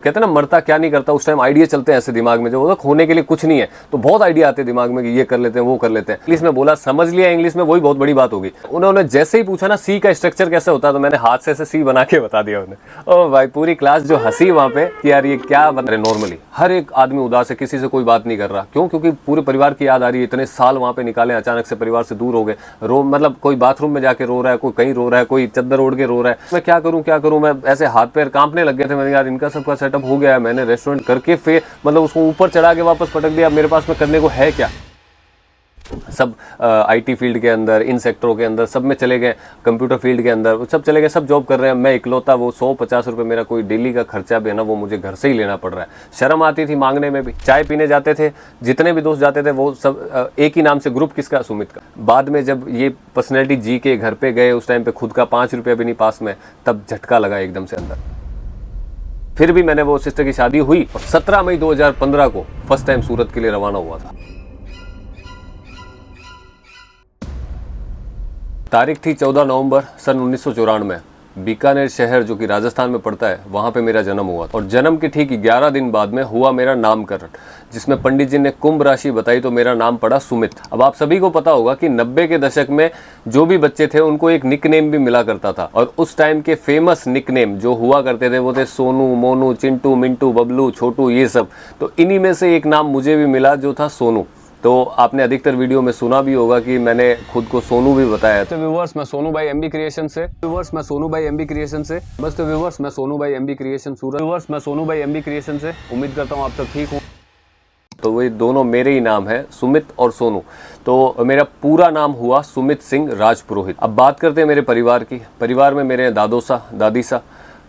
कहते हैं ना मरता क्या नहीं करता, उस टाइम आइडिया चलते हैं ऐसे दिमाग में, जो होता खोने के लिए कुछ नहीं है तो बहुत आइडिया आते हैं दिमाग में कि ये कर लेते हैं वो कर लेते हैं। इंग्लिश में बोला, समझ लिया इंग्लिश में, वही बहुत बड़ी बात होगी। उन्होंने जैसे ही पूछा ना सी का स्ट्रक्चर कैसे होता है, तो मैंने हाथ से ऐसे सी बना के बता दिया उन्हें। ओ भाई पूरी क्लास जो हंसी वहां पे कि यार ये क्या बन रहे। नॉर्मली हर एक आदमी उदास है, किसी से कोई बात नहीं कर रहा। क्यों? क्योंकि पूरे परिवार की याद आ रही है। इतने साल वहां पे निकाले, अचानक से परिवार से दूर हो गए। मतलब कोई बाथरूम में जाके रो रहा है, कोई कहीं रो रहा है, कोई चद्दर ओढ़ के रो रहा है। मैं क्या करूं, मैं ऐसे हाथ पैर कांपने लग गए थे। मैंने यार इनका सबका सेटअप हो गया है, मैंने रेस्टोरेंट करके फिर मतलब उसको ऊपर चढ़ा के वापस पटक दिया। मेरे पास में करने को है क्या? सब आईटी फील्ड के अंदर, इन सेक्टरों के अंदर सब में चले गए, कंप्यूटर फील्ड के अंदर सब चले गए, सब जॉब कर रहे हैं। मैं इकलौता, वो 150 रुपये मेरा कोई डेली का खर्चा भी है ना, वो मुझे घर से ही लेना पड़ रहा है। शर्म आती थी मांगने में भी। चाय पीने जाते थे, जितने भी दोस्त जाते थे वो सब एक ही नाम से, ग्रुप किसका? सुमित का। बाद में जब ये पर्सनैलिटी जी के घर पे गए, उस टाइम पे खुद का 5 रुपया भी नहीं पास में, तब झटका लगा एकदम से अंदर। फिर भी मैंने, वो सिस्टर की शादी हुई और 17 मई 2015 को फर्स्ट टाइम सूरत के लिए रवाना हुआ था। तारीख थी 14 नवंबर सन 1994। बीकानेर शहर जो कि राजस्थान में पड़ता है, वहां पे मेरा जन्म हुआ। और जन्म के ठीक 11 दिन बाद में हुआ मेरा नामकरण, जिसमें पंडित जी ने कुंभ राशि बताई तो मेरा नाम पड़ा सुमित। अब आप सभी को पता होगा कि 90 के दशक में जो भी बच्चे थे उनको एक निकनेम भी मिला करता था। और उस टाइम के फेमस निकनेम जो हुआ करते थे वो थे सोनू, मोनू, चिंटू, मिंटू, बबलू, छोटू, ये सब। तो इन्हीं में से एक नाम मुझे भी मिला जो था सोनू। तो आपने अधिकतर वीडियो में सुना भी होगा कि मैंने खुद को सोनू भी बताया। तो व्यूअर्स, मैं सोनू भाई एमबी क्रिएशन से। व्यूअर्स, मैं सोनू भाई एमबी क्रिएशन से। बस तो व्यूअर्स, मैं सोनू भाई एमबी क्रिएशन सूरत। व्यूअर्स, मैं सोनू भाई एमबी क्रिएशन से। उम्मीद करता हूँ आप सब ठीक हो। तो वही दोनों मेरे ही नाम है, सुमित और सोनू। तो मेरा पूरा नाम हुआ सुमित सिंह राजपुरोहित। अब बात करते हैं मेरे परिवार की। परिवार में मेरे दादो सा, दादी सा,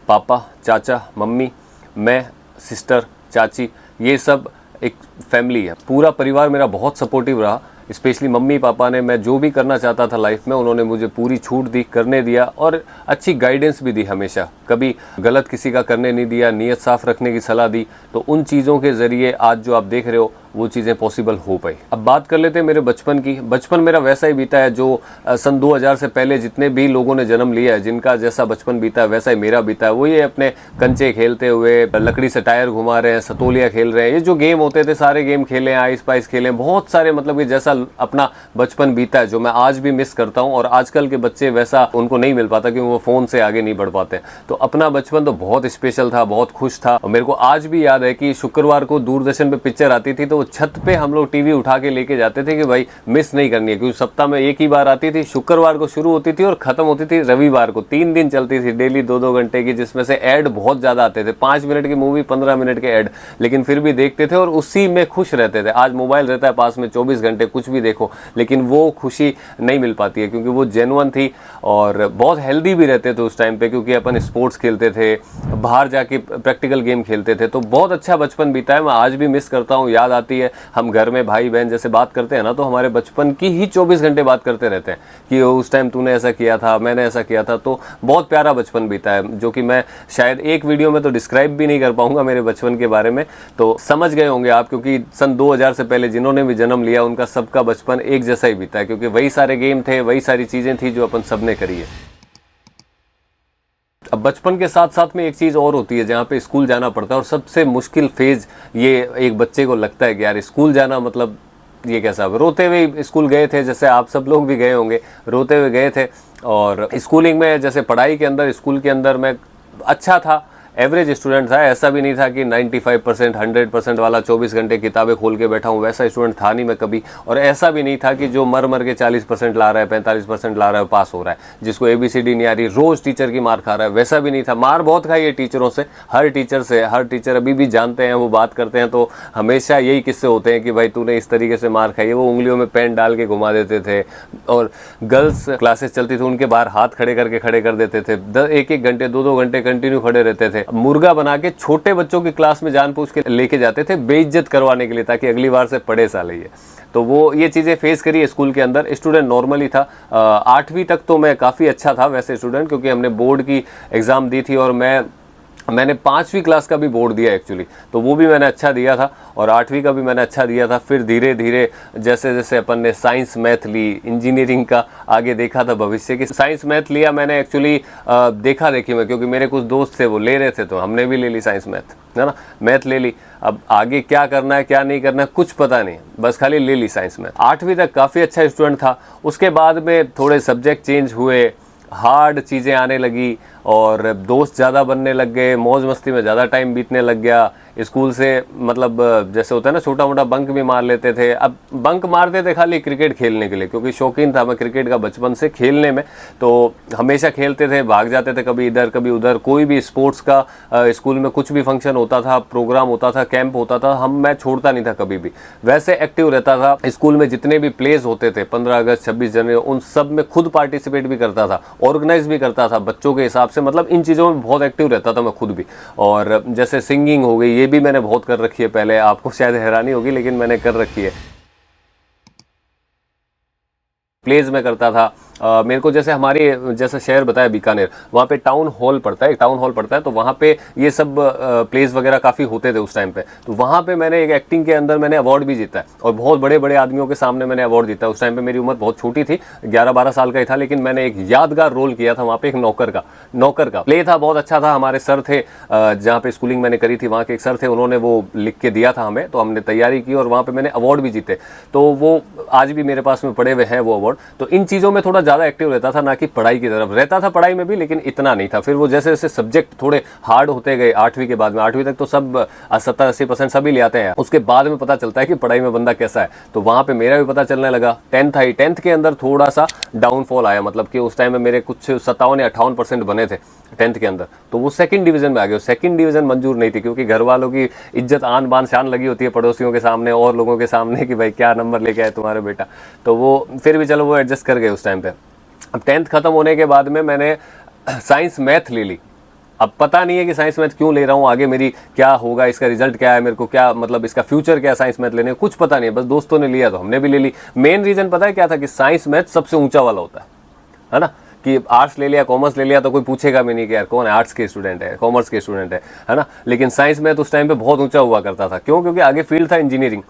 पापा, चाचा, मम्मी, मैं, सिस्टर, चाची, ये सब एक फैमिली है। पूरा परिवार मेरा बहुत सपोर्टिव रहा। स्पेशली मम्मी पापा ने, मैं जो भी करना चाहता था लाइफ में, उन्होंने मुझे पूरी छूट दी, करने दिया और अच्छी गाइडेंस भी दी हमेशा। कभी गलत किसी का करने नहीं दिया, नीयत साफ रखने की सलाह दी। तो उन चीज़ों के ज़रिए आज जो आप देख रहे हो वो चीज़ें पॉसिबल हो पाई। अब बात कर लेते हैं मेरे बचपन की। बचपन मेरा वैसा ही बीता है जो सन 2000 से पहले जितने भी लोगों ने जन्म लिया है, जिनका जैसा बचपन बीता है वैसा ही मेरा बीता है। वो ये अपने कंचे खेलते हुए, लकड़ी से टायर घुमा रहे हैं, सतोलिया खेल रहे हैं, ये जो गेम होते थे सारे गेम खेले हैं, आइस पाइस खेले हैं, बहुत सारे। मतलब कि जैसा अपना बचपन बीता है, जो मैं आज भी मिस करता हूँ। और आजकल के बच्चे वैसा उनको नहीं मिल पाता क्योंकि वो फ़ोन से आगे नहीं बढ़ पाते। तो अपना बचपन तो बहुत स्पेशल था, बहुत खुश था। और मेरे को आज भी याद है कि शुक्रवार को दूरदर्शन पे पिक्चर आती थी तो छत पे हम लोग टीवी उठा के लेके जाते थे कि भाई मिस नहीं करनी है, क्योंकि सप्ताह में एक ही बार आती थी। शुक्रवार को शुरू होती थी और खत्म होती थी रविवार को। 3 दिन चलती थी, डेली 2-2 घंटे की, जिसमें से ऐड बहुत ज़्यादा आते थे। 5 मिनट की मूवी, 15 मिनट के ऐड, लेकिन फिर भी देखते थे और उसी में खुश रहते थे। आज मोबाइल रहता है पास में, 24 घंटे कुछ भी देखो, लेकिन वो खुशी नहीं मिल पाती है क्योंकि वो जेन्युइन थी। और बहुत हेल्दी भी रहते थे उस टाइम पे, क्योंकि अपन स्पोर्ट्स खेलते थे, बाहर जाके प्रैक्टिकल गेम खेलते थे। तो बहुत अच्छा बचपन बीता है। मैं आज भी मिस करता हूँ, याद आती है। हम घर में भाई बहन जैसे बात करते हैं ना, तो हमारे बचपन की ही 24 घंटे बात करते रहते हैं कि उस टाइम तूने ऐसा किया था, मैंने ऐसा किया था। तो बहुत प्यारा बचपन बीता है, जो कि मैं शायद एक वीडियो में तो डिस्क्राइब भी नहीं कर पाऊंगा मेरे बचपन के बारे में। तो समझ गए होंगे आप, क्योंकि सन 2000 से पहले जिन्होंने भी जन्म लिया उनका सबका बचपन एक जैसा ही बीता है, क्योंकि वही सारे गेम थे, वही सारी चीज़ें थी जो अपन सबने करी है। अब बचपन के साथ साथ में एक चीज़ और होती है जहाँ पे स्कूल जाना पड़ता है, और सबसे मुश्किल फेज़ ये एक बच्चे को लगता है कि यार स्कूल जाना मतलब ये कैसा। रोते हुए स्कूल गए थे, जैसे आप सब लोग भी गए होंगे, रोते हुए गए थे। और स्कूलिंग में जैसे पढ़ाई के अंदर, स्कूल के अंदर मैं अच्छा था, एवरेज स्टूडेंट था। ऐसा भी नहीं था कि 95%, 100% वाला 24 घंटे किताबें खोल के बैठा हूँ, वैसा स्टूडेंट था नहीं मैं कभी। और ऐसा भी नहीं था कि जो मर मर के 40% ला रहा है, 45% ला रहा है, पास हो रहा है, जिसको ABCD नहीं आ रही, रोज़ टीचर की मार खा रहा है, वैसा भी नहीं था। मार बहुत खाई है टीचरों से, हर टीचर से। हर टीचर अभी भी जानते हैं, वो बात करते हैं तो हमेशा यही किस्से होते हैं कि भाई तूने इस तरीके से मार खाई है। वो उंगलियों में पेन डाल के घुमा देते थे। और गर्ल्स क्लासेस चलती थी, उनके बाहर हाथ खड़े करके खड़े कर देते थे। 1-1 घंटे, 2-2 घंटे कंटिन्यू खड़े रहते थे। मुर्गा बना के छोटे बच्चों की क्लास में जानबूझ के लेके जाते थे, बेइज्जत करवाने के लिए, ताकि अगली बार से पढ़े साले ये। तो वो ये चीज़ें फेस करी है स्कूल के अंदर। स्टूडेंट नॉर्मली था। 8वीं तक तो मैं काफ़ी अच्छा था वैसे स्टूडेंट, क्योंकि हमने बोर्ड की एग्ज़ाम दी थी और मैं मैंने 5वीं क्लास का भी बोर्ड दिया एक्चुअली, तो वो भी मैंने अच्छा दिया था और 8वीं का भी मैंने अच्छा दिया था। फिर धीरे धीरे जैसे जैसे अपन ने साइंस मैथ ली, इंजीनियरिंग का आगे देखा था भविष्य की। साइंस मैथ लिया मैंने एक्चुअली देखा देखी में, क्योंकि मेरे कुछ दोस्त थे वो ले रहे थे तो हमने भी ले ली साइंस मैथ, है ना, मैथ ले ली। अब आगे क्या करना है क्या नहीं करना है कुछ पता नहीं, बस खाली ले ली साइंस मैथ। 8वीं तक काफ़ी अच्छा स्टूडेंट था। उसके बाद में थोड़े सब्जेक्ट चेंज हुए, हार्ड चीज़ें आने लगी और दोस्त ज़्यादा बनने लग गए, मौज मस्ती में ज़्यादा टाइम बीतने लग गया। स्कूल से मतलब जैसे होता है ना छोटा मोटा बंक भी मार लेते थे। अब बंक मारते थे खाली क्रिकेट खेलने के लिए, क्योंकि शौकीन था मैं क्रिकेट का बचपन से खेलने में, तो हमेशा खेलते थे, भाग जाते थे कभी इधर कभी उधर। कोई भी स्पोर्ट्स का स्कूल में कुछ भी फंक्शन होता था, प्रोग्राम होता था, कैंप होता था, मैं छोड़ता नहीं था कभी भी, वैसे एक्टिव रहता था। स्कूल में जितने भी प्लेज होते थे 15 अगस्त 26 जनवरी उन सब में खुद पार्टिसिपेट भी करता था, ऑर्गेनाइज भी करता था बच्चों के हिसाब से, मतलब इन चीज़ों में बहुत एक्टिव रहता था मैं खुद भी। और जैसे सिंगिंग हो गई, ये भी मैंने बहुत कर रखी है पहले, आपको शायद हैरानी होगी लेकिन मैंने कर रखी है। प्लेज में करता था। मेरे को जैसे हमारे जैसा शहर बताया बीकानेर, वहाँ पे टाउन हॉल पड़ता है, टाउन हॉल पड़ता है, तो वहाँ पे ये सब प्लेज वगैरह काफ़ी होते थे उस टाइम पे। तो वहाँ पे मैंने एक एक्टिंग के अंदर मैंने अवार्ड भी जीता है और बहुत बड़े बड़े आदमियों के सामने मैंने अवार्ड जीता है। उस टाइम पे मेरी उम्र बहुत छोटी थी, 11-12 साल का ही था, लेकिन मैंने एक यादगार रोल किया था वहाँ पे, एक नौकर का प्ले था। बहुत अच्छा था। हमारे सर थे जहाँ पे स्कूलिंग मैंने करी थी, वहाँ के एक सर थे, उन्होंने वो लिख के दिया था हमें, तो हमने तैयारी की और वहाँ पे मैंने अवार्ड भी जीते। तो वो आज भी मेरे पास में पड़े हुए हैं वो अवार्ड। तो इन चीज़ों में थोड़ा ज़्यादा एक्टिव रहता था, ना कि पढ़ाई की तरफ रहता था, पढ़ाई में भी लेकिन इतना नहीं था। फिर वो जैसे जैसे सब्जेक्ट थोड़े हार्ड होते गए 8वीं के बाद में, 8वीं तक तो सब 70-80% सभी ले आते हैं, उसके बाद में पता चलता है कि पढ़ाई में बंदा कैसा है। तो वहाँ पे मेरा भी पता चलने लगा। 10th आई, 10th के अंदर थोड़ा सा डाउनफॉल आया, मतलब कि उस टाइम में मेरे कुछ 57 या 58% बने थे 10th के अंदर, तो वो सेकंड डिवीजन में आ गए। सेकंड डिवीजन मंजूर नहीं थी, क्योंकि घर वालों की इज्जत आन बान शान लगी होती है पड़ोसियों के सामने और लोगों के सामने कि भाई क्या नंबर लेके आए तुम्हारे बेटा। तो वो फिर भी चलो वो एडजस्ट कर गए उस टाइम पे। अब 10th खत्म होने के बाद में मैंने साइंस मैथ ले ली। अब पता नहीं है कि साइंस मैथ क्यों ले रहा हूँ, आगे मेरी क्या होगा, इसका रिजल्ट क्या है, मेरे को क्या मतलब इसका फ्यूचर क्या है साइंस मैथ लेने, कुछ पता नहीं है, बस दोस्तों ने लिया तो हमने भी ले ली। मेन रीजन पता है क्या था, कि साइंस मैथ सबसे ऊंचा वाला होता है ना, कि आर्ट्स ले लिया कॉमर्स ले लिया तो कोई पूछेगा भी नहीं कि यार कौन है, आर्ट्स के स्टूडेंट है, कॉमर्स के स्टूडेंट है ना। लेकिन साइंस मैथ उस टाइम पे बहुत ऊंचा हुआ करता था। क्यों? क्योंकि आगे फील्ड था इंजीनियरिंग,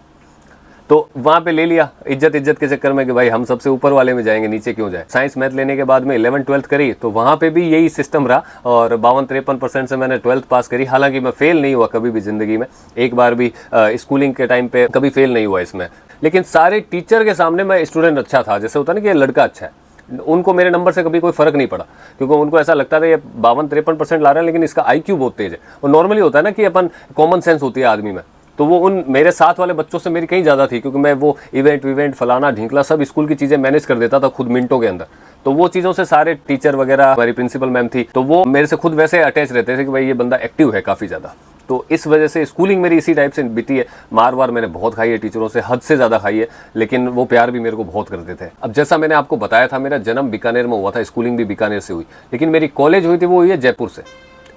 तो वहाँ पे ले लिया इज्जत के चक्कर में कि भाई हम सबसे ऊपर वाले में जाएंगे, नीचे क्यों जाए। साइंस मैथ लेने के बाद में 11th-12th करी, तो वहाँ पे भी यही सिस्टम रहा और 52-53% से मैंने 12th पास करी। हालांकि मैं फेल नहीं हुआ कभी भी ज़िंदगी में, एक बार भी स्कूलिंग के टाइम पे कभी फेल नहीं हुआ इसमें। लेकिन सारे टीचर के सामने मैं स्टूडेंट अच्छा था, जैसे होता ना कि ये लड़का अच्छा है, उनको मेरे नंबर से कभी कोई फर्क नहीं पड़ा, क्योंकि उनको ऐसा लगता था ये 52-53% ला रहा है लेकिन इसका IQ बहुत तेज है। और नॉर्मली होता है ना कि अपन कॉमन सेंस होती है आदमी में, तो वो उन मेरे साथ वाले बच्चों से मेरी कहीं ज़्यादा थी, क्योंकि मैं वो इवेंट फलाना ढिंकला सब स्कूल की चीज़ें मैनेज कर देता था खुद मिनटों के अंदर। तो वो चीज़ों से सारे टीचर वगैरह, हमारी प्रिंसिपल मैम थी, तो वो मेरे से खुद वैसे अटैच रहते थे कि भाई ये बंदा एक्टिव है काफ़ी ज़्यादा। तो इस वजह से स्कूलिंग मेरी इसी टाइप से बीती है। मार वार मैंने बहुत खाई है टीचरों से, हद से ज़्यादा खाई है, लेकिन वो प्यार भी मेरे को बहुत करते थे। अब जैसा मैंने आपको बताया था, मेरा जन्म बीकानेर में हुआ था, स्कूलिंग भी बीकानेर से हुई, लेकिन मेरी कॉलेज हुई थी वो हुई है जयपुर से।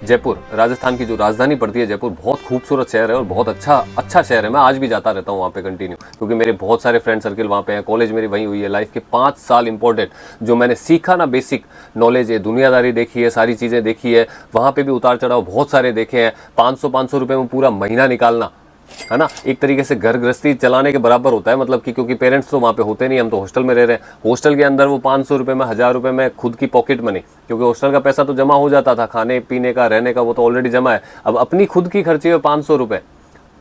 जयपुर राजस्थान की जो राजधानी पड़ती है जयपुर, बहुत खूबसूरत शहर है और बहुत अच्छा शहर है। मैं आज भी जाता रहता हूँ वहाँ पे कंटिन्यू, क्योंकि मेरे बहुत सारे फ्रेंड सर्कल वहाँ पे हैं। कॉलेज मेरी वहीं हुई है। लाइफ के 5 साल इंपॉर्टेंट जो मैंने सीखा ना, बेसिक नॉलेज है, दुनियादारी देखी है, सारी चीज़ें देखी है। वहाँ पे भी उतार चढ़ाव बहुत सारे देखे हैं। 500 रुपये में पूरा महीना निकालना, है ना, एक तरीके से घर गृहस्थी चलाने के बराबर होता है, मतलब कि क्योंकि पेरेंट्स तो वहाँ पे होते नहीं, हम तो हॉस्टल में रह रहे हैं। हॉस्टल के अंदर वो 500 रुपये में, 1000 रुपये में खुद की पॉकेट मनी, क्योंकि हॉस्टल का पैसा तो जमा हो जाता था, खाने पीने का रहने का वो तो ऑलरेडी जमा है। अब अपनी खुद की खर्ची है 500 रुपये,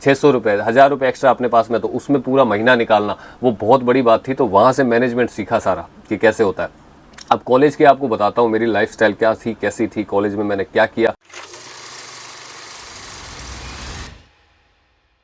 600 रुपये, 1000 रुपये एक्स्ट्रा अपने पास में, तो उसमें पूरा महीना निकालना वो बहुत बड़ी बात थी। तो वहाँ से मैनेजमेंट सीखा सारा कि कैसे होता है। अब कॉलेज की आपको बताता हूँ मेरी लाइफस्टाइल क्या थी, कैसी थी कॉलेज में, मैंने क्या किया।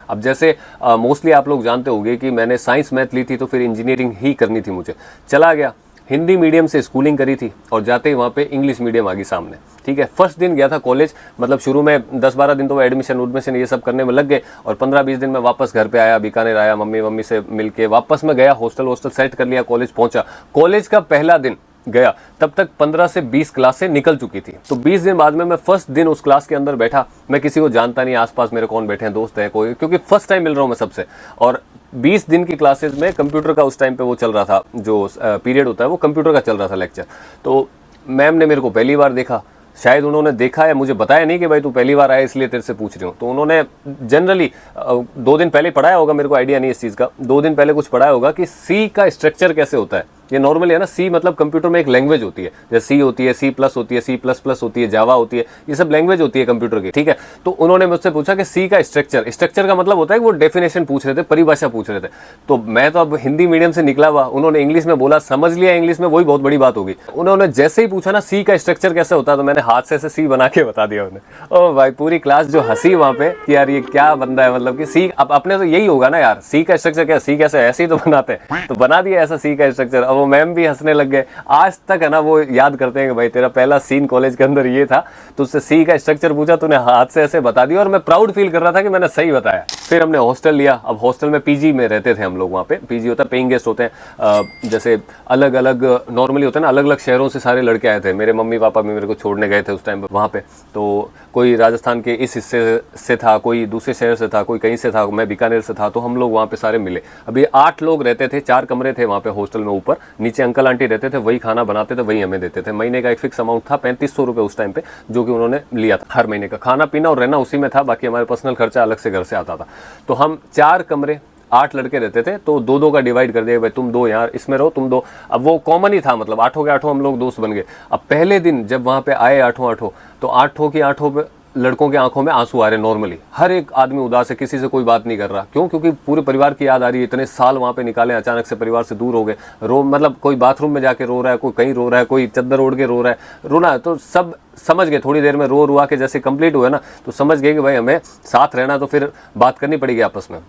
अब जैसे मोस्टली आप लोग जानते होंगे कि मैंने साइंस मैथ ली थी, तो फिर इंजीनियरिंग ही करनी थी मुझे। चला गया, हिंदी मीडियम से स्कूलिंग करी थी और जाते ही वहाँ पे इंग्लिश मीडियम आ गई सामने। ठीक है, फर्स्ट दिन गया था कॉलेज, मतलब शुरू में 10-12 दिन तो वो एडमिशन ये सब करने में लग गए, और 15-20 दिन में वापस घर पे आया, बीकानेर आया, मम्मी से मिल के वापस में गया, हॉस्टल सेट कर लिया, कॉलेज पहुंचा। कॉलेज का पहला दिन गया, तब तक 15 से 20 क्लासें निकल चुकी थी। तो 20 दिन बाद में मैं फर्स्ट दिन उस क्लास के अंदर बैठा। मैं किसी को जानता नहीं, आसपास मेरे कौन बैठे हैं, दोस्त हैं कोई, क्योंकि फर्स्ट टाइम मिल रहा हूँ मैं सबसे। और 20 दिन की क्लासेस में कंप्यूटर का उस टाइम पे वो चल रहा था, जो पीरियड होता है वो कंप्यूटर का चल रहा था लेक्चर। तो मैम ने मेरे को पहली बार देखा, शायद उन्होंने देखा है, मुझे बताया नहीं कि भाई तू पहली बार आया इसलिए तेरे से पूछ रही हूँ। तो उन्होंने जनरली 2 दिन पहले पढ़ाया होगा, मेरे को आइडिया नहीं इस चीज़ का, 2 दिन पहले कुछ पढ़ाया होगा कि सी का स्ट्रक्चर कैसे होता है। ये नॉर्मली है ना, सी मतलब कंप्यूटर में एक लैंग्वेज होती है, जैसे सी होती है, सी प्लस होती है, सी प्लस प्लस होती है, जावा होती है, ये सब लैंग्वेज होती है कंप्यूटर की, ठीक है। तो उन्होंने मुझसे पूछा कि सी का स्ट्रक्चर का मतलब होता है कि वो डेफिनेशन पूछ रहे थे, परिभाषा पूछ रहे थे। तो मैं तो अब हिंदी मीडियम से निकला हुआ, उन्होंने इंग्लिश में बोला, समझ लिया इंग्लिश में, वही बहुत बड़ी बात होगी। उन्होंने जैसे ही पूछा ना सी का स्ट्रक्चर कैसे होता है, तो मैंने हाथ से ऐसे सी बना के बता दिया उन्हें। ओ भाई, पूरी क्लास जो हंसी वहां पे कि यार ये क्या बंदा है, मतलब कि सी अब अपने तो यही होगा ना यार, सी का स्ट्रक्चर क्या, सी कैसे, ऐसे ही तो बनाते हैं, तो बना दिया ऐसा सी का स्ट्रक्चर। अब वो मैम भी हंसने लग गए। आज तक है ना वो याद करते हैं कि भाई तेरा पहला सीन कॉलेज के अंदर ये था, तो उससे सी का स्ट्रक्चर पूछा, तूने हाथ से ऐसे बता दिया, और मैं प्राउड फील कर रहा था कि मैंने सही बताया। फिर हमने हॉस्टल लिया। अब हॉस्टल में पीजी में रहते थे हम लोग, वहाँ पे पीजी होता है, पेइंग गेस्ट होते हैं, जैसे अलग अलग नॉर्मली होता है ना, अलग अलग शहरों से सारे लड़के आए थे। मेरे मम्मी पापा भी मेरे को छोड़ने गए थे उस टाइम वहाँ पे, तो कोई राजस्थान के इस हिस्से से था, कोई दूसरे शहर से था, कोई कहीं से था, मैं बीकानेर से था, तो हम लोग वहाँ पे सारे मिले। अभी 8 लोग रहते थे, 4 कमरे थे वहाँ पे हॉस्टल में, ऊपर नीचे अंकल आंटी रहते थे, वही खाना बनाते थे, वही हमें देते थे। महीने का एक फिक्स अमाउंट था 3500 रुपये उस टाइम पे, जो कि उन्होंने लिया था हर महीने का। खाना पीना और रहना उसी में था, बाकी हमारे पर्सनल खर्चा अलग से घर से आता था। तो हम 4 कमरे, 8 लड़के रहते थे, तो 2-2 का डिवाइड कर दिया, भाई तुम 2 यार इसमें रहो, तुम 2। अब वो कॉमन ही था, मतलब 8 के 8 हम लोग दोस्त बन गए। अब पहले दिन जब वहाँ पे आए 8 तो 8 की 8 लड़कों की आंखों में आंसू आ रहे। नॉर्मली हर एक आदमी उदास है, किसी से कोई बात नहीं कर रहा। क्यों? क्योंकि पूरे परिवार की याद आ रही है। इतने साल वहाँ पे निकाले, अचानक से परिवार से दूर हो गए। मतलब कोई बाथरूम में जाके रो रहा है, कोई कहीं रो रहा है, कोई चद्दर ओढ़ के रो रहा है। रोना है तो सब समझ गए, थोड़ी देर में रो रुआ के जैसे कंप्लीट हुआ ना, तो समझ गए कि भाई हमें साथ रहना, तो फिर बात करनी पड़ेगी आपस में।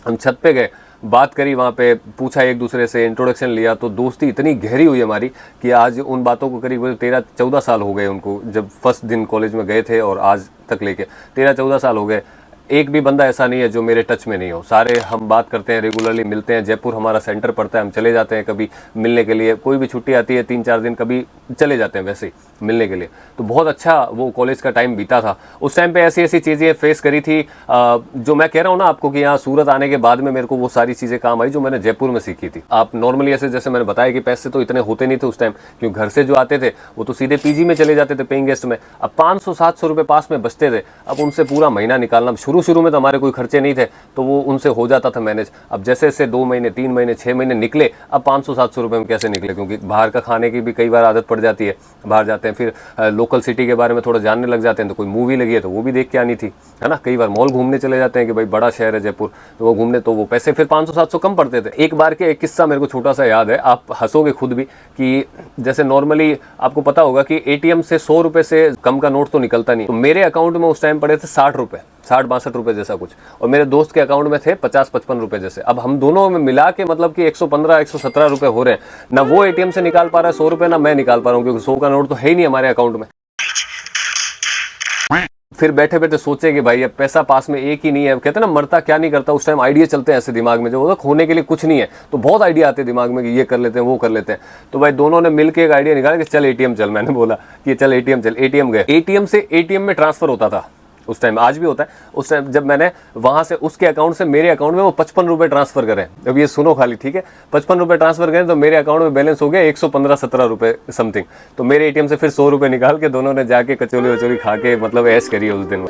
हम छत पे गए, बात करी, वहाँ पे पूछा एक दूसरे से, इंट्रोडक्शन लिया, तो दोस्ती इतनी गहरी हुई हमारी कि आज उन बातों को करीब 13-14 साल हो गए उनको, जब फर्स्ट दिन कॉलेज में गए थे और आज तक लेके 13-14 साल हो गए। एक भी बंदा ऐसा नहीं है जो मेरे टच में नहीं हो, सारे हम बात करते हैं, रेगुलरली मिलते हैं। जयपुर हमारा सेंटर पड़ता है, हम चले जाते हैं कभी मिलने के लिए, कोई भी छुट्टी आती है 3-4 दिन कभी चले जाते हैं वैसे ही मिलने के लिए। तो बहुत अच्छा वो कॉलेज का टाइम बीता था। उस टाइम पे ऐसी ऐसी चीज़ें फेस करी थी, जो मैं कह रहा हूँ ना आपको कि यहाँ सूरत आने के बाद में मेरे को वो सारी चीज़ें काम आई जो मैंने जयपुर में सीखी थी। आप नॉर्मली ऐसे, जैसे मैंने बताया कि पैसे तो इतने होते नहीं थे उस टाइम, क्योंकि घर से जो आते थे वो तो सीधे पीजी में चले जाते थे पेइंग गेस्ट में। अब 500-700 रुपये पास में बचते थे। अब उनसे पूरा महीना निकालना, शुरू में तो हमारे कोई खर्चे नहीं थे, तो वो उनसे हो जाता था मैनेज। अब जैसे जैसे 2 महीने, 3 महीने, 6 महीने निकले, अब 500-700 रुपये में कैसे निकले, क्योंकि बाहर का खाने की भी कई बार आदत पड़ जाती है। बाहर जाते हैं, फिर लोकल सिटी के बारे में थोड़ा जानने लग जाते हैं, तो कोई मूवी लगी है तो वो भी देख के आनी थी, है ना। कई बार मॉल घूमने चले जाते हैं कि भाई बड़ा शहर है जयपुर, तो वो घूमने, तो वो पैसे फिर 500-700 कम पड़ते थे। एक बार के एक किस्सा मेरे को छोटा सा याद है, आप हंसोगे खुद भी, कि जैसे नॉर्मली आपको पता होगा कि एटीएम से 100 रुपये से कम का नोट तो निकलता नहीं। तो मेरे अकाउंट में उस टाइम पड़े थे 60 रुपये, 60-62 रुपये जैसा कुछ, और मेरे दोस्त के अकाउंट में थे 50-55 रुपये जैसे। अब हम दोनों में मिला के मतलब कि 115-117 रुपये हो रहे हैं। ना वो एटीएम से निकाल पा रहा है 100 रुपये, ना मैं निकाल पा रहा हूँ, क्योंकि 100 का नोट तो है ही नहीं हमारे अकाउंट में। फिर बैठे बैठे सोचे कि भाई अब पैसा पास में एक ही नहीं है, कहते ना मरता क्या नहीं करता। उस टाइम आइडिया चलते हैं ऐसे दिमाग में, जो होता खोने के लिए कुछ नहीं है, तो बहुत आइडिया आते हैं दिमाग में कि ये कर लेते हैं, वो कर लेते हैं। तो भाई दोनों ने मिलकर एक आइडिया निकाला कि चल एटीएम चल। मैंने बोला कि चल एटीएम चल। एटीएम गए, एटीएम से एटीएम में ट्रांसफर होता था उस टाइम, आज भी होता है। उस टाइम जब मैंने वहां से उसके अकाउंट से मेरे अकाउंट में वो 55 रुपये ट्रांसफर करें, अब ये सुनो खाली, ठीक है, 55 रुपये ट्रांसफर करें, तो मेरे अकाउंट में बैलेंस हो गया 115-17 रुपये समथिंग। तो मेरे एटीएम से फिर 100 रुपये निकाल के दोनों ने जाके कचौली वचौली खा के मतलब ऐश करी उस दिन।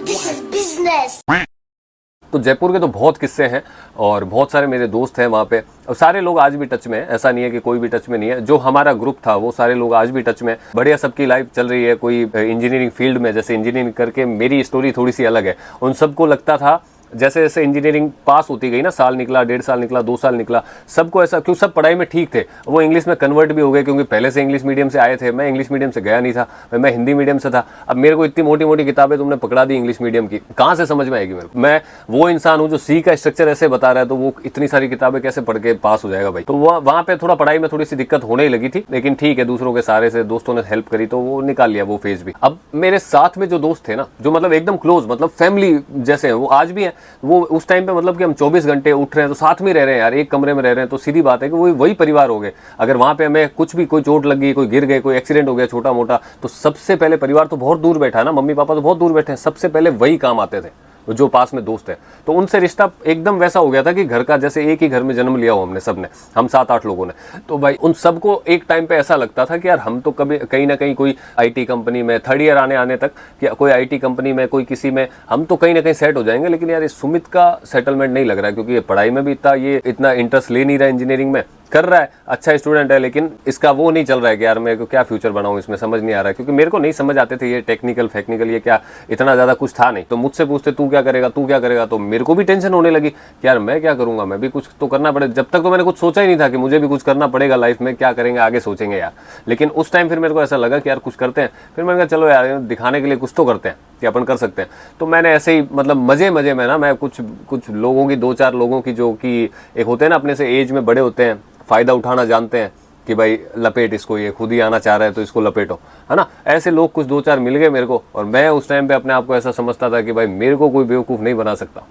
तो जयपुर के तो बहुत किस्से हैं, और बहुत सारे मेरे दोस्त हैं वहाँ पे, और सारे लोग आज भी टच में हैं। ऐसा नहीं है कि कोई भी टच में नहीं है। जो हमारा ग्रुप था वो सारे लोग आज भी टच में हैं। बढ़िया सबकी लाइफ चल रही है। कोई इंजीनियरिंग फील्ड में, जैसे इंजीनियरिंग करके मेरी स्टोरी थोड़ी सी अलग है। उन सबको लगता था जैसे जैसे इंजीनियरिंग पास होती गई ना, साल निकला, 1.5 साल निकला, 2 साल निकला, सबको ऐसा, क्यों सब पढ़ाई में ठीक थे, वो इंग्लिश में कन्वर्ट भी हो गए, क्योंकि पहले से इंग्लिश मीडियम से आए थे। मैं इंग्लिश मीडियम से गया नहीं था, मैं हिंदी मीडियम से था। अब मेरे को इतनी मोटी मोटी किताबें तुमने पकड़ा दी इंग्लिश मीडियम की, कहाँ से समझ में आएगी मेरे को। मैं वो इंसान हूँ जो सी का स्ट्रक्चर ऐसे बता रहा है, तो वो इतनी सारी किताबें कैसे पढ़ के पास हो जाएगा भाई। तो वहाँ पे थोड़ा पढ़ाई में थोड़ी सी दिक्कत होने ही लगी थी, लेकिन ठीक है, दूसरों के सारे से दोस्तों ने हेल्प करी, तो वो निकाल लिया वो फेज भी। अब मेरे साथ में जो दोस्त थे ना, जो मतलब एकदम क्लोज, मतलब फैमिली जैसे हैं, वो आज भी हैं। वो उस टाइम पे मतलब कि हम 24 घंटे उठ रहे हैं तो साथ में रह रहे हैं यार, एक कमरे में रह रहे हैं, तो सीधी बात है कि वही परिवार हो गए। अगर वहां पे हमें कुछ भी, कोई चोट लग गई, कोई गिर गए, कोई एक्सीडेंट हो गया छोटा मोटा, तो सबसे पहले परिवार तो बहुत दूर बैठा है ना, मम्मी पापा तो बहुत दूर बैठे हैं, सबसे पहले वही काम आते थे। जो पास में दोस्त है, तो उनसे रिश्ता एकदम वैसा हो गया था कि घर का, जैसे एक ही घर में जन्म लिया हो हमने सबने, हम 7-8 लोगों ने। तो भाई उन सबको एक टाइम पे ऐसा लगता था कि यार हम तो कभी कहीं ना कहीं कोई आईटी कंपनी में, थर्ड ईयर आने तक कि कोई आईटी कंपनी में, कोई किसी में, हम तो कहीं ना कहीं सेट हो जाएंगे। लेकिन यार इस सुमित का सेटलमेंट नहीं लग रहा है, क्योंकि ये पढ़ाई में भी इतना इंटरेस्ट ले नहीं रहा है, इंजीनियरिंग में कर रहा है, अच्छा स्टूडेंट है, लेकिन इसका वो नहीं चल रहा है कि यार मेरे को क्या फ्यूचर बनाऊं, इसमें समझ नहीं आ रहा है। क्योंकि मेरे को नहीं समझ आते थे ये टेक्निकल फैक्निकल, ये क्या, इतना ज़्यादा कुछ था नहीं। तो मुझसे पूछते तू क्या करेगा, तू क्या करेगा, तो मेरे को भी टेंशन होने लगी कि यार मैं क्या करूंगा, मैं भी कुछ तो करना पड़ेगा। जब तक तो मैंने कुछ सोचा ही नहीं था कि मुझे भी कुछ करना पड़ेगा लाइफ में, क्या करेंगे आगे सोचेंगे यार। लेकिन उस टाइम फिर मेरे को ऐसा लगा कि यार कुछ करते हैं। फिर मैंने कहा चलो यार दिखाने के लिए कुछ तो करते हैं कि अपन कर सकते हैं। तो मैंने ऐसे ही मतलब मजे में ना, मैं कुछ लोगों की, 2-4 लोगों की, जो कि एक होते हैं ना अपने से एज में बड़े होते हैं, फ़ायदा उठाना जानते हैं कि भाई लपेट इसको, ये खुद ही आना चाह रहा है तो इसको लपेटो, है ना। ऐसे लोग कुछ 2-4 मिल गए मेरे को, और मैं उस टाइम पे अपने आप को ऐसा समझता था कि भाई मेरे को कोई बेवकूफ़ नहीं बना सकता,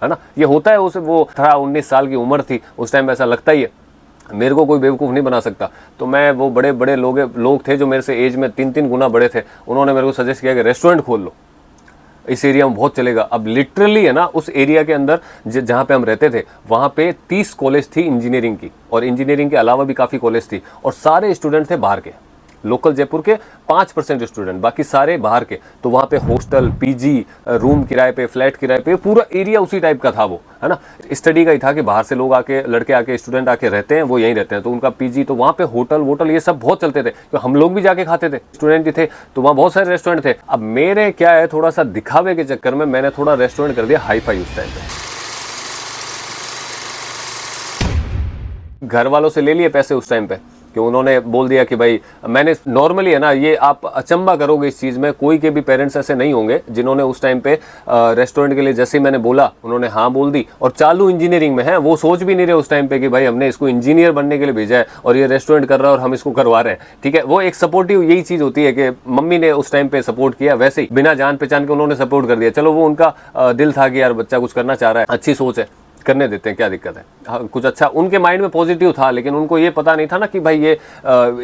है ना। ये होता है, उसे वो 18-19 साल की उम्र थी उस टाइम पे, ऐसा लगता ही है मेरे को कोई बेवकूफ़ नहीं बना सकता। तो मैं, वो बड़े बड़े लोग थे जो मेरे से एज में 3-3 गुना बड़े थे, उन्होंने मेरे को सजेस्ट किया कि रेस्टोरेंट खोल लो, इस एरिया में बहुत चलेगा। अब लिटरली है ना, उस एरिया के अंदर जहाँ पे हम रहते थे वहाँ पे 30 कॉलेज थी इंजीनियरिंग की, और इंजीनियरिंग के अलावा भी काफ़ी कॉलेज थी, और सारे स्टूडेंट थे बाहर के, लोकल जयपुर के 5% स्टूडेंट, बाकी सारे बाहर के। तो वहाँ पे हॉस्टल, पीजी, रूम किराए पे, फ्लैट किराए पे, पूरा एरिया उसी टाइप का था वो, है ना। स्टडी का ही था कि बाहर से लोग आके, लड़के आके, स्टूडेंट आके रहते हैं, वो यहीं रहते हैं, तो उनका पीजी, तो वहाँ पे होटल ये सब बहुत चलते थे। तो हम लोग भी जाके खाते थे, स्टूडेंट ही थे, तो वहाँ बहुत सारे रेस्टोरेंट थे। अब मेरे क्या है, थोड़ा सा दिखावे के चक्कर में मैंने थोड़ा रेस्टोरेंट कर दिया हाई फाई उस टाइम पे। घर वालों से ले लिए पैसे उस टाइम पे, कि उन्होंने बोल दिया कि भाई, मैंने नॉर्मली है ना, ये आप अचंबा करोगे इस चीज़ में, कोई के भी पेरेंट्स ऐसे नहीं होंगे जिन्होंने उस टाइम पे रेस्टोरेंट के लिए, जैसे ही मैंने बोला उन्होंने हाँ बोल दी, और चालू इंजीनियरिंग में है, वो सोच भी नहीं रहे उस टाइम पे कि भाई हमने इसको इंजीनियर बनने के लिए भेजा है और ये रेस्टोरेंट कर रहा है और हम इसको करवा रहे हैं, ठीक है। वो एक सपोर्टिव यही चीज़ होती है कि मम्मी ने उस टाइम पे सपोर्ट किया, वैसे ही बिना जान पहचान के उन्होंने सपोर्ट कर दिया। चलो वो उनका दिल था कि यार बच्चा कुछ करना चाह रहा है, अच्छी सोच है, करने देते हैं, क्या दिक्कत है। हाँ, कुछ अच्छा उनके माइंड में पॉजिटिव था, लेकिन उनको ये पता नहीं था ना कि भाई ये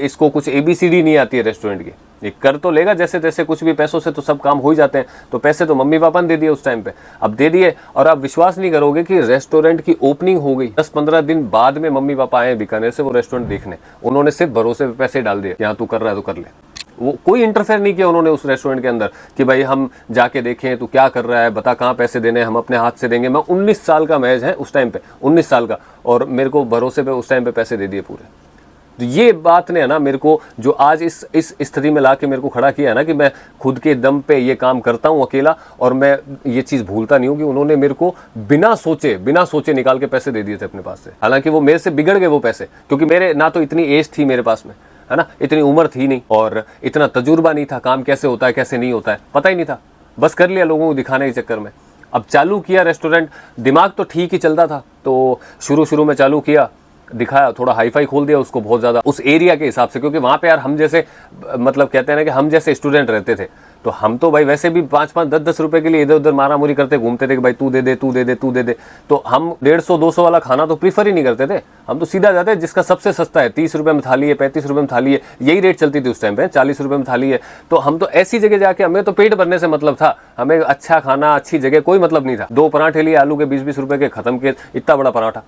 इसको कुछ ABCD नहीं आती है रेस्टोरेंट की। ये कर तो लेगा जैसे तैसे, कुछ भी पैसों से तो सब काम हो ही जाते हैं। तो पैसे तो मम्मी पापा ने दे दिए उस टाइम पे, अब दे दिए, और आप विश्वास नहीं करोगे कि रेस्टोरेंट की ओपनिंग हो गई, 10-15 दिन बाद में मम्मी पापा आए बीकानेर से वो रेस्टोरेंट देखने। उन्होंने सिर्फ भरोसे पे पैसे डाल दिए, यहाँ तू कर रहा है तो कर ले। वो कोई इंटरफेयर नहीं किया उन्होंने उस रेस्टोरेंट के अंदर कि भाई हम जाके देखें तू क्या कर रहा है, बता कहाँ पैसे देने हैं, हम अपने हाथ से देंगे। मैं 19 साल का मैच है उस टाइम पे, 19 साल का, और मेरे को भरोसे पे उस टाइम पे पैसे दे दिए पूरे। तो ये बात ने है ना मेरे को, जो आज इस स्थिति में ला के मेरे को खड़ा किया है ना, कि मैं खुद के दम पे ये काम करता हूँ अकेला, और मैं ये चीज़ भूलता नहीं हूँ कि उन्होंने मेरे को बिना सोचे निकाल के पैसे दे दिए थे अपने पास से। हालांकि वो मेरे से बिगड़ गए वो पैसे, क्योंकि मेरे ना तो इतनी एज थी मेरे पास में, है ना, इतनी उम्र थी नहीं, और इतना तजुर्बा नहीं था, काम कैसे होता है कैसे नहीं होता है पता ही नहीं था, बस कर लिया लोगों को दिखाने के चक्कर में। अब चालू किया रेस्टोरेंट, दिमाग तो ठीक ही चलता था, तो शुरू में चालू किया, दिखाया, थोड़ा हाई फाई खोल दिया उसको बहुत ज़्यादा उस एरिया के हिसाब से, क्योंकि वहाँ पे यार हम जैसे, मतलब कहते हैं ना कि हम जैसे स्टूडेंट रहते थे, तो हम तो भाई वैसे भी 5-5, 10-10 रुपए के लिए इधर उधर मारामुरी करते घूमते थे कि भाई तू दे दे, तू दे दे, तू दे दे। तो हम 150-200 वाला खाना तो प्रीफर ही नहीं करते थे, हम तो सीधा जाते जिसका सबसे सस्ता है, 30 रुपये में थाली है, 35 रुपये में थाली है, यही रेट चलती थी उस टाइम पे, 40 रुपये में थाली है। तो हम तो ऐसी जगह जाके, हमें तो पेट भरने से मतलब था, हमें अच्छा खाना, अच्छी जगह कोई मतलब नहीं था। 2 पराठे लिए आलू के 20-20 रुपये के, खत्म के, इतना बड़ा पराठा,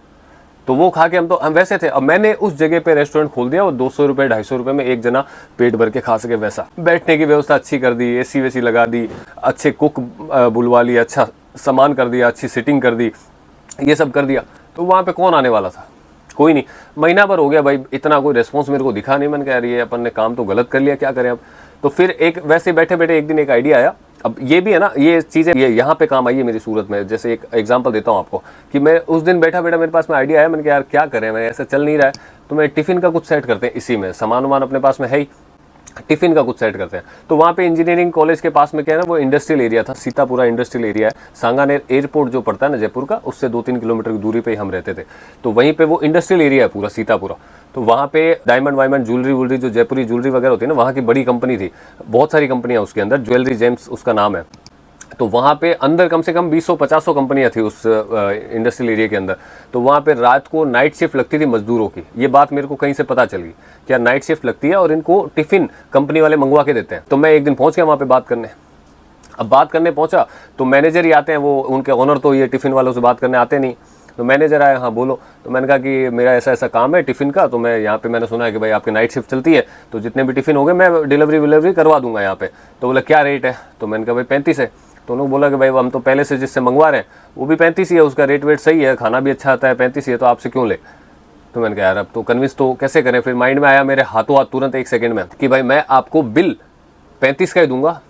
तो वो खा के हम वैसे थे। अब मैंने उस जगह पे रेस्टोरेंट खोल दिया और 200 रुपये 250 रुपये में एक जना पेट भर के खा सके वैसा। बैठने की व्यवस्था अच्छी कर दी, AC वेसी लगा दी, अच्छे कुक बुलवा लिए, अच्छा सामान कर दिया, अच्छी सिटिंग कर दी, ये सब कर दिया। तो वहाँ पे कौन आने वाला था, कोई नहीं। महीना भर हो गया भाई, इतना कोई रेस्पॉन्स मेरे को दिखा नहीं। मैंने कहा यार ये अपन ने काम तो गलत कर लिया, क्या करें अब। तो फिर एक वैसे बैठे बैठे एक दिन एक आइडिया आया। अब ये भी है ना, ये चीज़ें ये यहाँ पे काम आई है मेरी सूरत में। जैसे एक एग्जांपल देता हूँ आपको कि मैं उस दिन बैठा बैठा मेरे पास में आइडिया आया। मैंने कहा यार क्या करें, मैं ऐसा चल नहीं रहा है, तो मैं टिफ़िन का कुछ सेट करते हैं, इसी में सामान वामान अपने पास में है ही, टिफ़िन का कुछ सेट करते हैं। तो वहाँ पे इंजीनियरिंग कॉलेज के पास में क्या है ना, वो इंडस्ट्रियल एरिया था, सीतापुरा इंडस्ट्रियल एरिया है। सांगानेर एयरपोर्ट जो पड़ता है ना जयपुर का, उससे 2-3 किलोमीटर की दूरी पे ही हम रहते थे। तो वहीं पे वो इंडस्ट्रियल एरिया है पूरा सीतापुरा। तो वहाँ पे डायमंड वायमंड ज्वेलरी वुलरी, जो जयपुरी ज्वेलरी वगैरह होती है ना, वहाँ की बड़ी कंपनी थी, बहुत सारी कंपनियाँ उसके अंदर, ज्वेलरी जेम्स उसका नाम है। तो वहाँ पे अंदर कम से कम 200-50 कंपनियाँ थी उस इंडस्ट्रियल एरिया के अंदर। तो वहाँ पे रात को नाइट शिफ्ट लगती थी मजदूरों की। ये बात मेरे को कहीं से पता चली कि यार नाइट शिफ्ट लगती है और इनको टिफ़िन कंपनी वाले मंगवा के देते हैं। तो मैं एक दिन पहुँच गया वहाँ पे बात करने। अब बात करने पहुंचा तो मैनेजर ही आते हैं, वो उनके ओनर तो ये टिफ़िन वालों से बात करने आते नहीं। तो मैनेजर आया, हाँ बोलो। तो मैंने कहा कि मेरा ऐसा ऐसा काम है टिफ़िन का, तो मैं यहाँ पे मैंने सुना है कि भाई आपकी नाइट शिफ्ट चलती है, तो जितने भी टिफ़िन हो गए मैं डिलीवरी करवा दूंगा यहाँ पे। तो बोला क्या रेट है? तो मैंने कहा भाई 35 है। तो उन्होंने बोला कि भाई हम तो पहले से जिससे मंगवा रहे हैं वो भी 35 ही है, उसका रेट वेट सही है, खाना भी अच्छा आता है, 35 ही है, तो आपसे क्यों ले। तो मैंने कहा यार अब तो कन्विंस तो कैसे करें। फिर माइंड में आया मेरे हाथों हाथ तुरंत 1 सेकंड में कि भाई मैं आपको बिल 35 का ही दूंगा,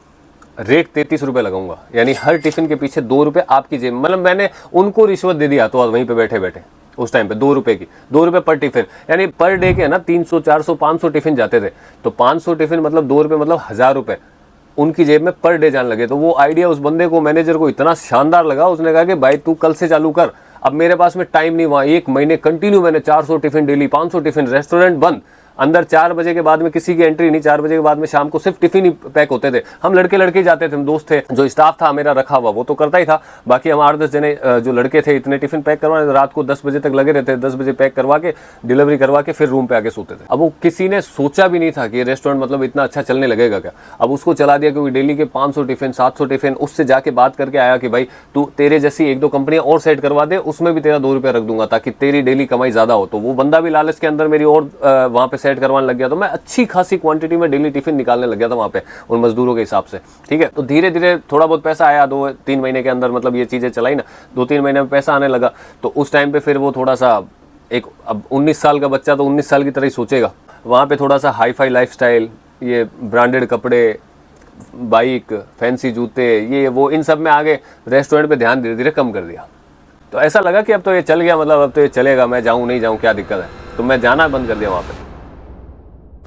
रेट 33 रुपये लगाऊंगा, यानी हर टिफिन के पीछे 2 रुपये आपकी जेब। मतलब मैंने उनको रिश्वत दे दी हाथों हाथ वहीं पे बैठे बैठे उस टाइम पे 2 रुपये की, 2 रुपये पर टिफिन, यानी पर डे के ना 300 400 500 टिफिन जाते थे, तो 500 टिफिन मतलब 2 रुपये मतलब 1000 रुपये उनकी जेब में पर डे जाने लगे। तो वो आइडिया उस बंदे को, मैनेजर को इतना शानदार लगा, उसने कहा कि भाई तू कल से चालू कर। अब मेरे पास में टाइम नहीं, वहाँ 1 महीने कंटिन्यू मैंने 400 टिफिन डेली, 500 टिफिन, रेस्टोरेंट बंद, अंदर 4 बजे के बाद में किसी की एंट्री नहीं, 4 बजे के बाद में शाम को सिर्फ टिफिन ही पैक होते थे। हम लड़के लड़के जाते थे, हम दोस्त थे, जो स्टाफ था मेरा रखा हुआ वो तो करता ही था, बाकी हम 8-10 जने जो लड़के थे इतने टिफिन पैक करवाने, रात को 10 बजे तक लगे रहते, 10 बजे पैक करवा के डिलीवरी करवा के फिर रूम पे आके सोते थे। अब वो किसी ने सोचा भी नहीं था कि रेस्टोरेंट मतलब इतना अच्छा चलने लगेगा क्या। अब उसको चला दिया, क्योंकि डेली के 500 टिफिन 700 टिफिन, उससे जाके बात करके आया कि भाई तू तेरे जैसी 1-2 कंपनियां और सेट करवा दे, उसमें भी तेरा 2 रुपये रख दूंगा ताकि तेरी डेली कमाई ज्यादा हो। तो वो बंदा भी लालच के अंदर मेरी और वहां पे सेट करवाने लग गया। तो मैं अच्छी खासी क्वांटिटी में डेली टिफिन निकालने लग गया था वहां पे उन मजदूरों के हिसाब से, ठीक है। तो धीरे धीरे थोड़ा बहुत पैसा आया, 2-3 महीने के अंदर, मतलब ये चीजें चलाई ना, 2-3 महीने में पैसा आने लगा। तो उस टाइम पे फिर वो थोड़ा सा एक, अब 19 साल का बच्चा तो 19 साल की तरह ही सोचेगा। वहां पे थोड़ा सा हाई फाई लाइफस्टाइल, ये ब्रांडेड कपड़े, बाइक, फैंसी जूते, ये वो, इन सब में आगे रेस्टोरेंट पे ध्यान धीरे धीरे कम कर दिया। तो ऐसा लगा कि अब तो ये चल गया, मतलब अब तो ये चलेगा, मैं जाऊं नहीं जाऊं क्या दिक्कत है। तो मैं जाना बंद कर दिया वहां पे।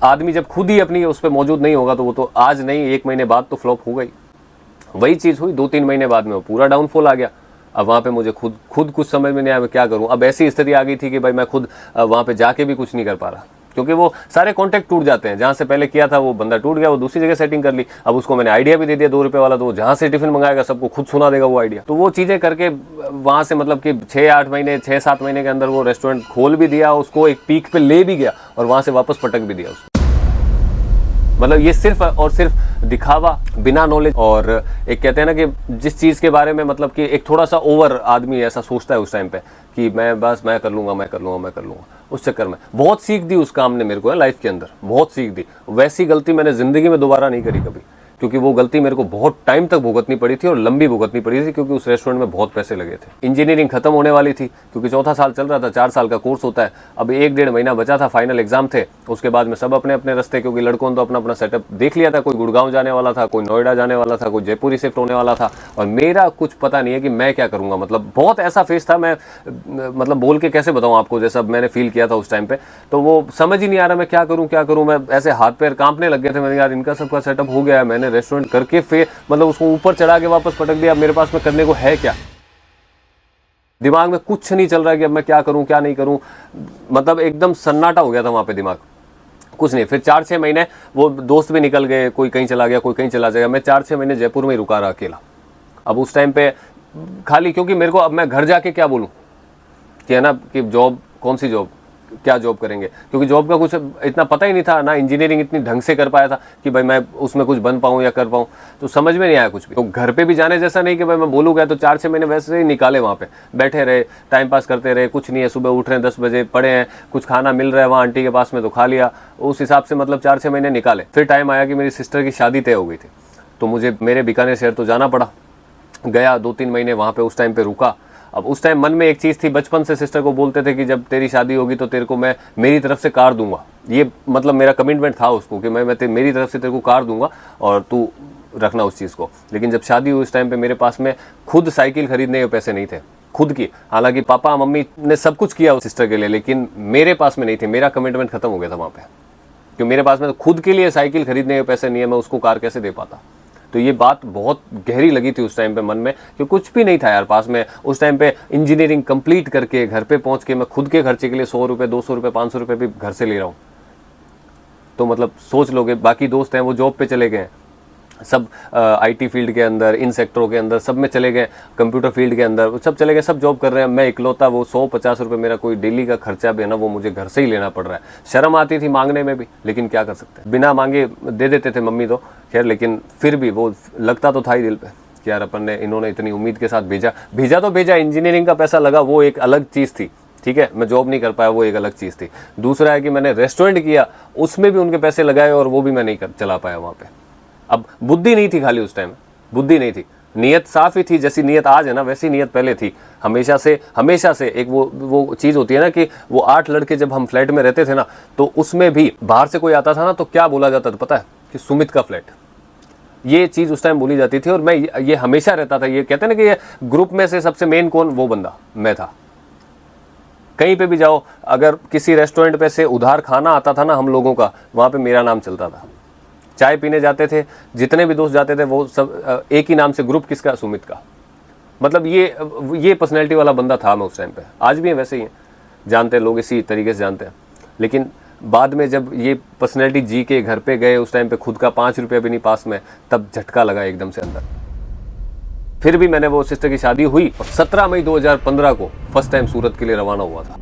आदमी जब खुद ही अपनी उस पर मौजूद नहीं होगा तो वो तो आज नहीं 1 महीने बाद तो फ्लॉप हो गई। वही चीज़ हुई 2-3 महीने बाद में वो पूरा डाउनफॉल आ गया। अब वहाँ पे मुझे खुद कुछ समझ में नहीं आया मैं क्या करूँ। अब ऐसी स्थिति आ गई थी कि भाई मैं खुद वहाँ पे जाके भी कुछ नहीं कर पा रहा, क्योंकि वो सारे कॉन्टैक्ट टूट जाते हैं। जहाँ से पहले किया था वो बंदा टूट गया, वो दूसरी जगह सेटिंग कर ली। अब उसको मैंने आइडिया भी दे दिया 2 रुपये वाला, तो जहाँ से टिफिन मंगाएगा सबको खुद सुना देगा वो आइडिया। तो वो चीज़ें करके वहाँ से मतलब कि 6-8 महीने 6-7 महीने के अंदर वो रेस्टोरेंट खोल भी दिया, उसको एक पीक पे ले भी गया और वहाँ से वापस पटक भी दिया उसको। मतलब ये सिर्फ और सिर्फ दिखावा, बिना नॉलेज, और एक कहते हैं ना कि जिस चीज़ के बारे में मतलब कि एक थोड़ा सा ओवर आदमी ऐसा सोचता है उस टाइम पे कि मैं बस मैं कर लूँगा। उस चक्कर में बहुत सीख दी उस काम ने मेरे को, है लाइफ के अंदर बहुत सीख दी। वैसी गलती मैंने ज़िंदगी में दोबारा नहीं करी कभी, क्योंकि वो गलती मेरे को बहुत टाइम तक भुगतनी पड़ी थी और लंबी भुगतनी पड़ी थी, क्योंकि उस रेस्टोरेंट में बहुत पैसे लगे थे। इंजीनियरिंग खत्म होने वाली थी, क्योंकि चौथा साल चल रहा था, 4 साल का कोर्स होता है। अब 1-1.5 महीना बचा था, फाइनल एग्जाम थे, उसके बाद में सब अपने अपने रास्ते, क्योंकि लड़कों ने तो अपना अपना सेटअप देख लिया था। कोई गुड़गांव जाने वाला था, कोई नोएडा जाने वाला था, कोई जयपुर ही शिफ्ट होने वाला था, और मेरा कुछ पता नहीं है कि मैं क्या करूँगा। मतलब बहुत ऐसा फेस था, मैं मतलब बोल के कैसे बताऊँ आपको, जैसा मैंने फील किया था उस टाइम पे। तो वो समझ ही नहीं आ रहा मैं क्या करूँ। मैं ऐसे हाथ पैर कांपने लग गए थे। मैंने यार इनका सबका सेटअप हो गया है, मैंने रेस्टोरेंट करके फिर मतलब उसको ऊपर चढ़ा के वापस पटक दिया। अब मेरे पास में करने को है क्या? दिमाग में कुछ नहीं चल रहा है कि अब मैं क्या करूं क्या नहीं करूं। मतलब एकदम सन्नाटा हो गया था वहां पे दिमाग, कुछ नहीं। फिर 4-6 महीने वो दोस्त भी निकल गए, कोई कहीं चला गया, कोई कहीं चला जाएगा। मैं 4-6 महीने जयपुर में ही रुका रहा अकेला। अब उस टाइम पे खाली, क्योंकि मेरे को अब मैं घर जाके क्या बोलूं कि है ना कि जॉब, कौन सी जॉब, क्या जॉब करेंगे, क्योंकि जॉब का कुछ इतना पता ही नहीं था ना। इंजीनियरिंग इतनी ढंग से कर पाया था कि भाई मैं उसमें कुछ बन पाऊँ या कर पाऊँ, तो समझ में नहीं आया कुछ भी। तो घर पे भी जाने जैसा नहीं कि भाई मैं बोलूँ गया। तो 4-6 महीने वैसे ही निकाले, वहाँ पे बैठे रहे, टाइम पास करते रहे। कुछ नहीं है, सुबह उठ रहे हैं 10 बजे, पड़े हैं, कुछ खाना मिल रहा है वहाँ आंटी के पास में तो खा लिया, उस हिसाब से मतलब 4-6 महीने निकाले। फिर टाइम आया कि मेरी सिस्टर की शादी तय हो गई थी, तो मुझे मेरे बीकानेर शहर तो जाना पड़ा। गया 2-3 महीने वहाँ पे उस टाइम पे रुका। अब उस टाइम मन में एक चीज़ थी, बचपन से सिस्टर को बोलते थे कि जब तेरी शादी होगी तो तेरे को मैं मेरी तरफ से कार दूंगा। ये मतलब मेरा कमिटमेंट था उसको कि मैं मेरी तरफ से तेरे को कार दूंगा और तू रखना उस चीज़ को। लेकिन जब शादी हुई उस टाइम पे मेरे पास में खुद साइकिल खरीदने के पैसे नहीं थे, खुद की। हालांकि पापा मम्मी ने सब कुछ किया उस सिस्टर के लिए, लेकिन मेरे पास में नहीं थे। मेरा कमिटमेंट खत्म हो गया था वहाँ पर, क्योंकि मेरे पास में तो खुद के लिए साइकिल खरीदने के पैसे नहीं है, मैं उसको कार कैसे दे पाता। तो ये बात बहुत गहरी लगी थी उस टाइम पे मन में, कि कुछ भी नहीं था यार पास में। उस टाइम पे इंजीनियरिंग कंप्लीट करके घर पे पहुंच के मैं खुद के खर्चे के लिए 100 रुपये, 200 रुपये, 500 रुपये भी घर से ले रहा हूँ। तो मतलब सोच लोगे, बाकी दोस्त हैं वो जॉब पे चले गए हैं, सब आईटी फील्ड के अंदर, इन सेक्टरों के अंदर सब में चले गए, कंप्यूटर फील्ड के अंदर सब चले गए, सब जॉब कर रहे हैं। मैं इकलौता, वो 150 रुपये मेरा कोई डेली का खर्चा भी है ना, वो मुझे घर से ही लेना पड़ रहा है। शर्म आती थी मांगने में भी, लेकिन क्या कर सकते हैं, बिना मांगे दे देते थे मम्मी तो खैर, लेकिन फिर भी वो लगता तो था ही दिल पे कि यार अपन ने, इन्होंने इतनी उम्मीद के साथ भेजा तो भेजा, इंजीनियरिंग का पैसा लगा, वो एक अलग चीज़ थी, ठीक है, मैं जॉब नहीं कर पाया, वो एक अलग चीज़ थी। दूसरा है कि मैंने रेस्टोरेंट किया, उसमें भी उनके पैसे लगाए और वो भी मैं नहीं चला पाया वहाँ पे। अब बुद्धि नहीं थी, खाली उस टाइम बुद्धि नहीं थी, नीयत साफ ही थी, जैसी नीयत आज है ना वैसी नीयत पहले थी। हमेशा से एक वो चीज़ होती है ना कि वो 8 लड़के जब हम फ्लैट में रहते थे ना, तो उसमें भी बाहर से कोई आता था ना तो क्या बोला जाता था पता है, कि सुमित का फ्लैट, ये चीज़ उस टाइम बोली जाती थी। और मैं ये हमेशा रहता था, ये कहते हैं ना कि ये ग्रुप में से सबसे मेन कौन, वो बंदा मैं था। कहीं पे भी जाओ, अगर किसी रेस्टोरेंट पे से उधार खाना आता था ना हम लोगों का, वहाँ पे मेरा नाम चलता था। चाय पीने जाते थे, जितने भी दोस्त जाते थे वो सब एक ही नाम से, ग्रुप किसका, सुमित का। मतलब ये पर्सनैलिटी वाला बंदा था मैं उस टाइम पे, आज भी है वैसे ही है, जानते हैं लोग, इसी तरीके से जानते हैं। लेकिन बाद में जब ये पर्सनैलिटी जी के घर पे गए, उस टाइम पे खुद का 5 रुपया भी नहीं पास में, तब झटका लगा एकदम से अंदर। फिर भी मैंने, वो सिस्टर की शादी हुई और 17 मई 2015 को फर्स्ट टाइम सूरत के लिए रवाना हुआ था।